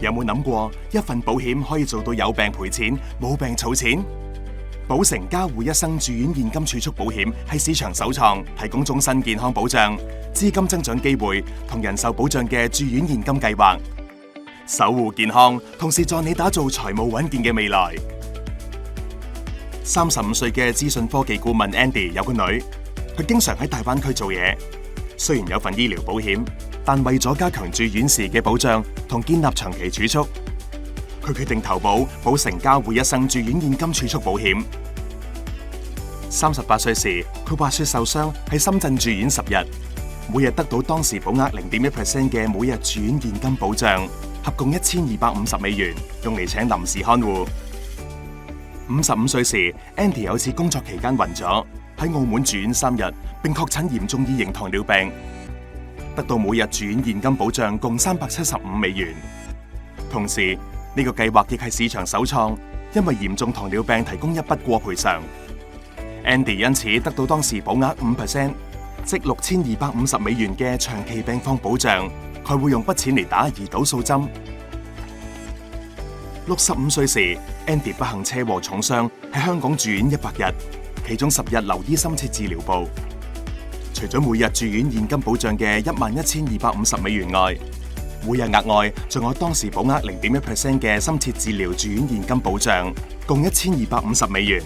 有冇諗過一份保險可以做到有病賠錢，冇病儲錢？保誠加護一生住院現金儲蓄保險係市場首創，提供終身健康保障、資金增長機會同人壽保障嘅住院現金計劃，守護健康，同時助你打造財務穩健嘅未來。35歲嘅資訊科技顧問 Andy 有個女，佢經常喺大灣區做嘢。雖然有份醫療保險，但為咗加強住院時嘅保障同建立長期儲蓄，佢決定投保保誠加護一生住院現金儲蓄保險。38歲時，佢滑雪受傷喺深圳住院10日，每日得到當時保額 0.1% 嘅每日住院現金保障，合共$1250，用嚟請臨時看護。55歲時 ，Andy 有次工作期間暈咗，喺澳門住院3日，並確診嚴重二型糖尿病，得到每日住院現金保障共$375。同時，呢個計劃亦係市場首創，因為嚴重糖尿病提供一筆過賠償。Andy 因此得到當時保額 5%， 即$6250嘅長期病況保障，佢會用筆錢嚟打胰島素針。65歲時 ，Andy 不幸車禍重傷，喺香港住院100日，其中10日留醫深切治療部。除咗每日住院現金保障嘅$11,250外，每日額外仲有當時保額 0.1% 嘅深切治療住院現金保障，共$1250。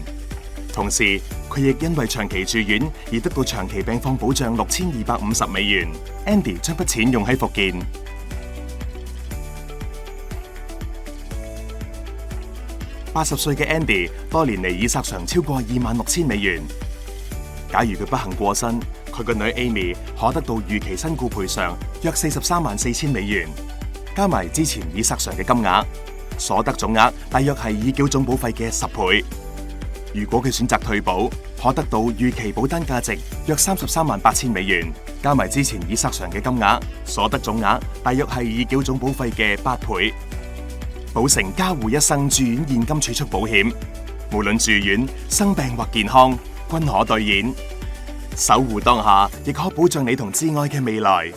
同時，佢亦因為長期住院而得到長期病況保障$6250。Andy 將筆錢用喺復健。80歲嘅 Andy 多年嚟已索償超過$26,000。假如佢不幸過身，佢個女 Amy 可得到預期身故賠償約$434,000，加埋之前已索償嘅金額，所得總額大約係已繳總保費嘅10倍。如果佢選擇退保，可得到預期保單價值約$338,000，加埋之前已索償嘅金額，所得總額大約係已繳總保費嘅8倍。保誠加護一生住院現金儲蓄保險，無論住院、生病或健康，均可兌現。守護當下，亦可保障你同摯愛嘅未來。